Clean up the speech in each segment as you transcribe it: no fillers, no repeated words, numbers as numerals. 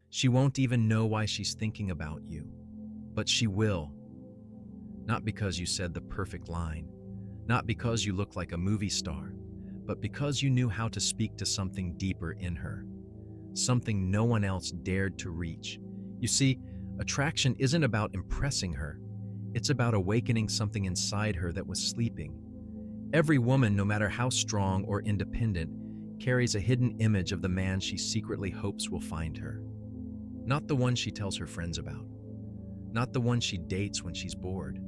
She won't even know why she's thinking about you, but she will. Not because you said the perfect line, not because you look like a movie star, but because you knew how to speak to something deeper in her, something no one else dared to reach. You see, attraction isn't about impressing her. It's about awakening something inside her that was sleeping. Every woman, no matter how strong or independent, carries a hidden image of the man she secretly hopes will find her. Not the one she tells her friends about. Not the one she dates when she's bored.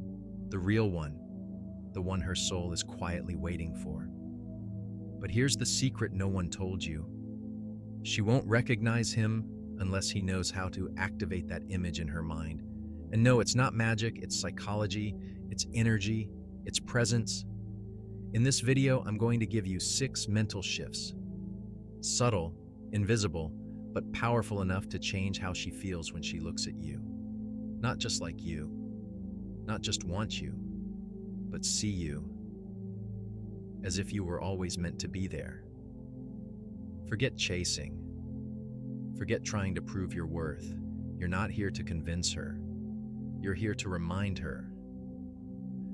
The real one. The one her soul is quietly waiting for. But here's the secret no one told you. She won't recognize him unless he knows how to activate that image in her mind. And no, it's not magic, it's psychology, it's energy, it's presence. In this video, I'm going to give you 6 mental shifts. Subtle, invisible, but powerful enough to change how she feels when she looks at you. Not just like you, not just want you, but see you, as if you were always meant to be there. Forget chasing. Forget trying to prove your worth. You're not here to convince her. You're here to remind her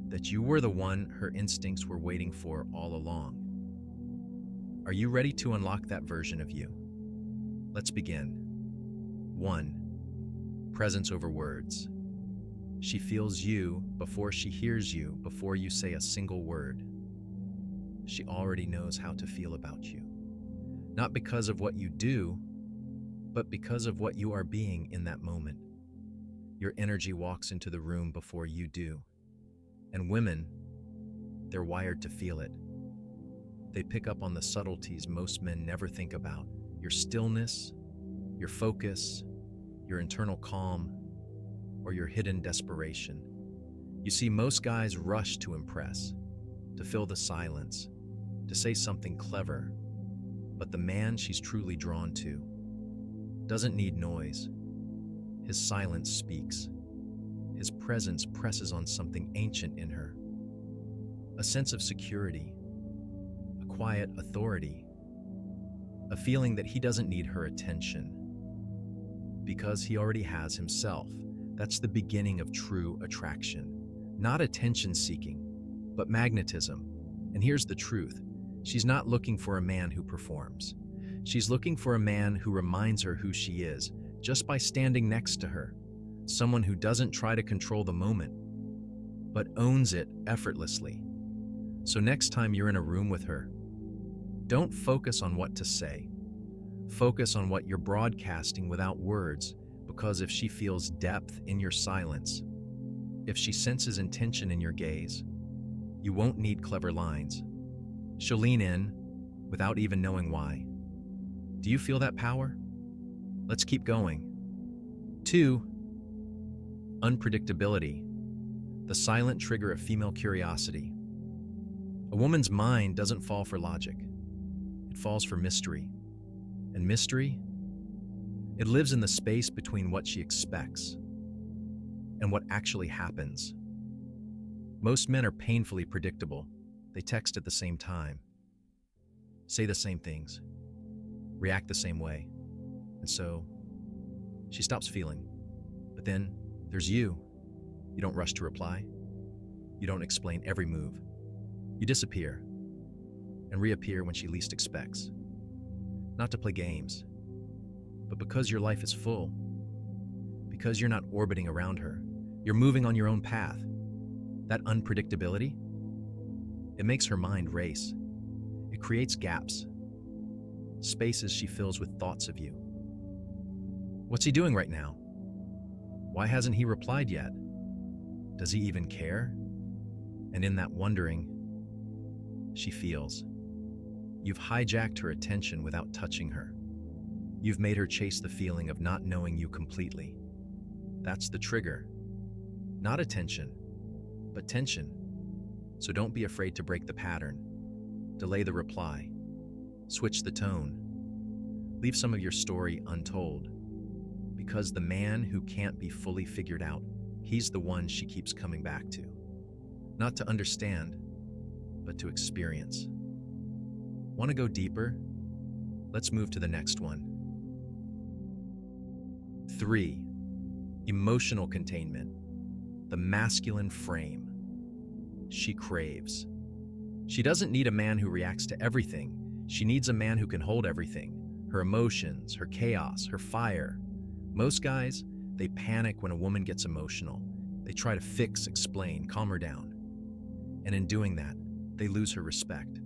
that you were the one her instincts were waiting for all along. Are you ready to unlock that version of you? Let's begin. 1. Presence over words. She feels you before she hears you, before you say a single word. She already knows how to feel about you. Not because of what you do, but because of what you are being in that moment. Your energy walks into the room before you do. And women, they're wired to feel it. They pick up on the subtleties most men never think about. Your stillness, your focus, your internal calm, or your hidden desperation. You see, most guys rush to impress, to fill the silence, to say something clever. But the man she's truly drawn to doesn't need noise. His silence speaks. His presence presses on something ancient in her. A sense of security, a quiet authority, a feeling that he doesn't need her attention because he already has himself. That's the beginning of true attraction. Not attention-seeking, but magnetism. And here's the truth. She's not looking for a man who performs. She's looking for a man who reminds her who she is, just by standing next to her. Someone who doesn't try to control the moment, but owns it effortlessly. So next time you're in a room with her, don't focus on what to say. Focus on what you're broadcasting without words, because if she feels depth in your silence, if she senses intention in your gaze, you won't need clever lines. She'll lean in without even knowing why. Do you feel that power? Let's keep going. 2. Unpredictability, the silent trigger of female curiosity. A woman's mind doesn't fall for logic. It falls for mystery. And mystery, it lives in the space between what she expects and what actually happens. Most men are painfully predictable. They text at the same time, say the same things, react the same way. And so she stops feeling. But then there's you. You don't rush to reply. You don't explain every move. You disappear and reappear when she least expects. Not to play games, but because your life is full. Because you're not orbiting around her. You're moving on your own path. That unpredictability, it makes her mind race. It creates gaps, spaces she fills with thoughts of you. What's he doing right now? Why hasn't he replied yet? Does he even care? And in that wondering, she feels. You've hijacked her attention without touching her. You've made her chase the feeling of not knowing you completely. That's the trigger. Not attention, but tension. So don't be afraid to break the pattern. Delay the reply. Switch the tone. Leave some of your story untold. Because the man who can't be fully figured out, he's the one she keeps coming back to. Not to understand, but to experience. Want to go deeper? Let's move to the next one. 3. Emotional containment, the masculine frame. She craves. She doesn't need a man who reacts to everything. She needs a man who can hold everything, her emotions, her chaos, her fire. Most guys, they panic when a woman gets emotional. They try to fix, explain, calm her down. And in doing that, they lose her respect.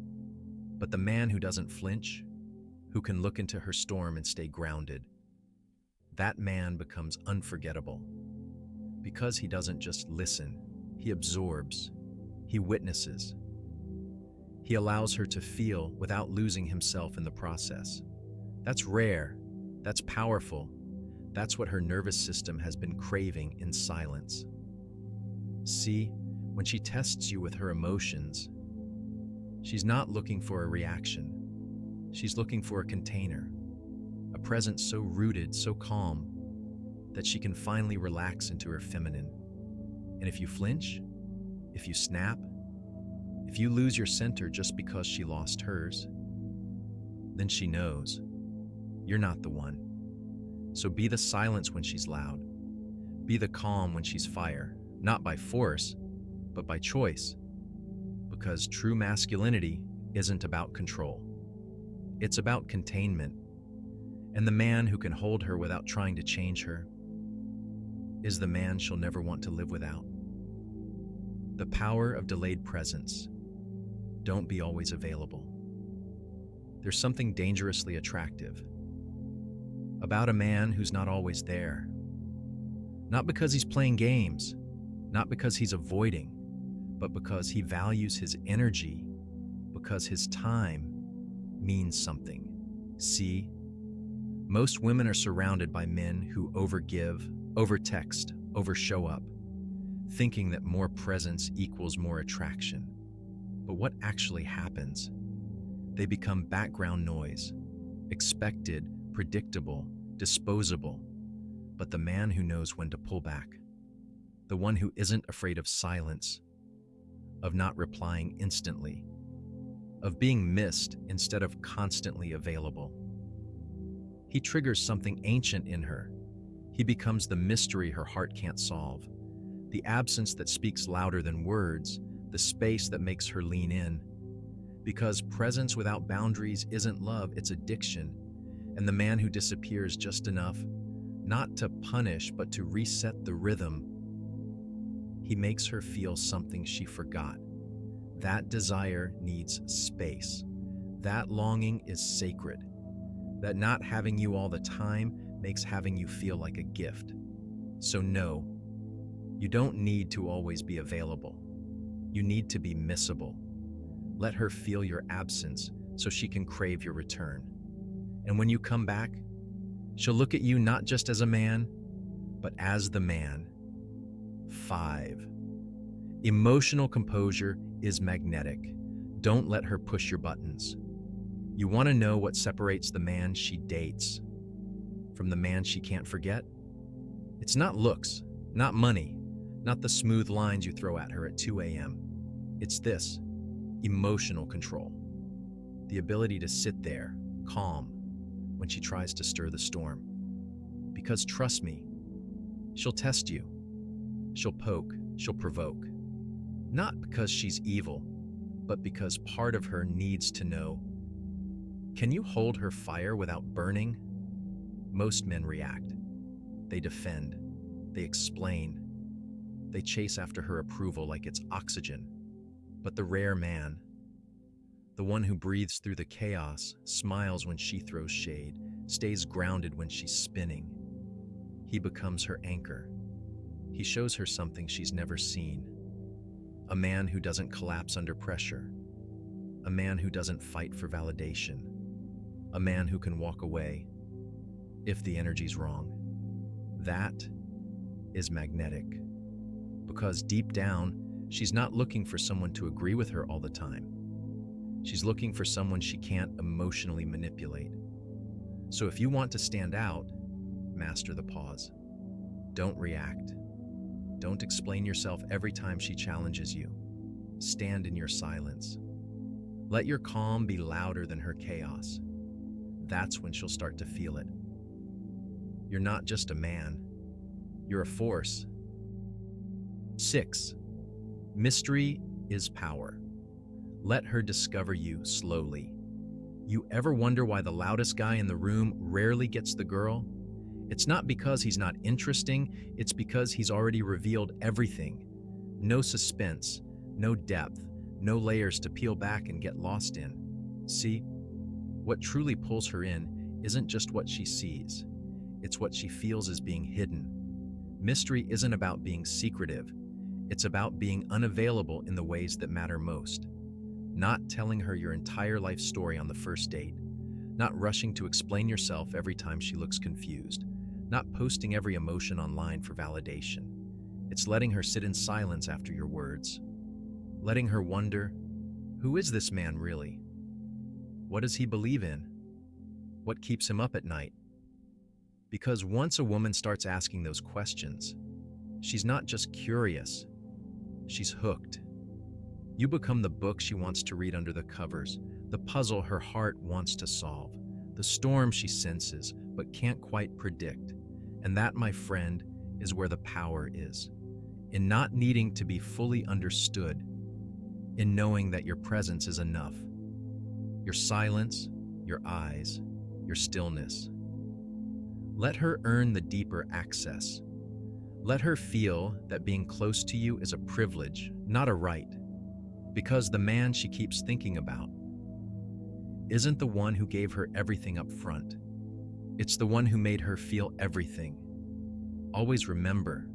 But the man who doesn't flinch, who can look into her storm and stay grounded, that man becomes unforgettable. Because he doesn't just listen, he absorbs, he witnesses. He allows her to feel without losing himself in the process. That's rare, that's powerful. That's what her nervous system has been craving in silence. See, when she tests you with her emotions, she's not looking for a reaction. She's looking for a container, a presence so rooted, so calm, that she can finally relax into her feminine. And if you flinch, if you snap, if you lose your center just because she lost hers, then she knows you're not the one. So be the silence when she's loud. Be the calm when she's fire, not by force, but by choice. Because true masculinity isn't about control. It's about containment. And the man who can hold her without trying to change her is the man she'll never want to live without. The power of delayed presence. Don't be always available. There's something dangerously attractive about a man who's not always there. Not because he's playing games, not because he's avoiding, but because he values his energy, because his time means something. See, most women are surrounded by men who overgive, overtext, overshow up, thinking that more presence equals more attraction. But what actually happens? They become background noise, expected, predictable, disposable. But the man who knows when to pull back, the one who isn't afraid of silence, of not replying instantly, of being missed instead of constantly available. He triggers something ancient in her. He becomes the mystery her heart can't solve, the absence that speaks louder than words, the space that makes her lean in. Because presence without boundaries isn't love, it's addiction. And the man who disappears just enough, not to punish, but to reset the rhythm, he makes her feel something she forgot. That desire needs space. That longing is sacred. That not having you all the time makes having you feel like a gift. So no, you don't need to always be available. You need to be missable. Let her feel your absence so she can crave your return. And when you come back, she'll look at you not just as a man, but as the man. 5. Emotional composure is magnetic. Don't let her push your buttons. You want to know what separates the man she dates from the man she can't forget? It's not looks, not money, not the smooth lines you throw at her at 2 a.m. It's this: emotional control. The ability to sit there, calm, when she tries to stir the storm. Because trust me, she'll test you. She'll poke, she'll provoke. Not because she's evil, but because part of her needs to know. Can you hold her fire without burning? Most men react. They defend. They explain. They chase after her approval like it's oxygen. But the rare man, the one who breathes through the chaos, smiles when she throws shade, stays grounded when she's spinning. He becomes her anchor. He shows her something she's never seen. A man who doesn't collapse under pressure. A man who doesn't fight for validation. A man who can walk away if the energy's wrong. That is magnetic. Because deep down, she's not looking for someone to agree with her all the time. She's looking for someone she can't emotionally manipulate. So if you want to stand out, master the pause. Don't react. Don't explain yourself every time she challenges you. Stand in your silence. Let your calm be louder than her chaos. That's when she'll start to feel it. You're not just a man, you're a force. 6. Mystery is power. Let her discover you slowly. You ever wonder why the loudest guy in the room rarely gets the girl? It's not because he's not interesting, it's because he's already revealed everything. No suspense, no depth, no layers to peel back and get lost in. See, what truly pulls her in isn't just what she sees, it's what she feels is being hidden. Mystery isn't about being secretive, it's about being unavailable in the ways that matter most. Not telling her your entire life story on the first date, not rushing to explain yourself every time she looks confused, not posting every emotion online for validation. It's letting her sit in silence after your words, letting her wonder, who is this man really? What does he believe in? What keeps him up at night? Because once a woman starts asking those questions, she's not just curious, she's hooked. You become the book she wants to read under the covers, the puzzle her heart wants to solve, the storm she senses but can't quite predict. And that, my friend, is where the power is. In not needing to be fully understood, in knowing that your presence is enough. Your silence, your eyes, your stillness. Let her earn the deeper access. Let her feel that being close to you is a privilege, not a right. Because the man she keeps thinking about isn't the one who gave her everything up front. It's the one who made her feel everything. Always remember,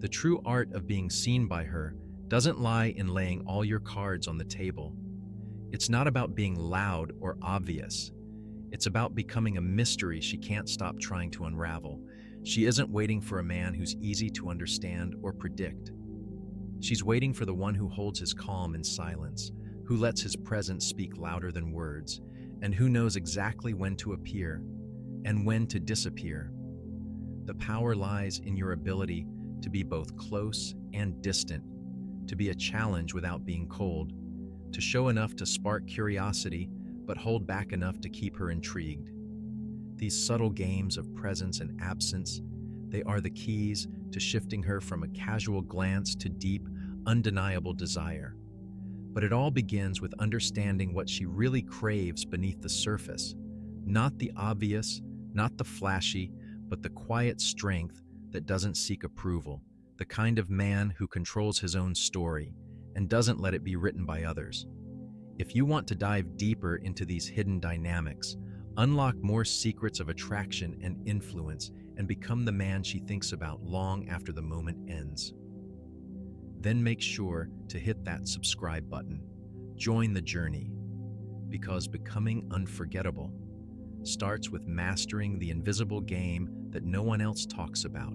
the true art of being seen by her doesn't lie in laying all your cards on the table. It's not about being loud or obvious. It's about becoming a mystery she can't stop trying to unravel. She isn't waiting for a man who's easy to understand or predict. She's waiting for the one who holds his calm in silence, who lets his presence speak louder than words, and who knows exactly when to appear and when to disappear. The power lies in your ability to be both close and distant, to be a challenge without being cold, to show enough to spark curiosity, but hold back enough to keep her intrigued. These subtle games of presence and absence, they are the keys to shifting her from a casual glance to deep, undeniable desire. But it all begins with understanding what she really craves beneath the surface. Not the obvious, not the flashy, but the quiet strength that doesn't seek approval. The kind of man who controls his own story and doesn't let it be written by others. If you want to dive deeper into these hidden dynamics, unlock more secrets of attraction and influence, and become the man she thinks about long after the moment ends, then make sure to hit that subscribe button. Join the journey, because becoming unforgettable starts with mastering the invisible game that no one else talks about.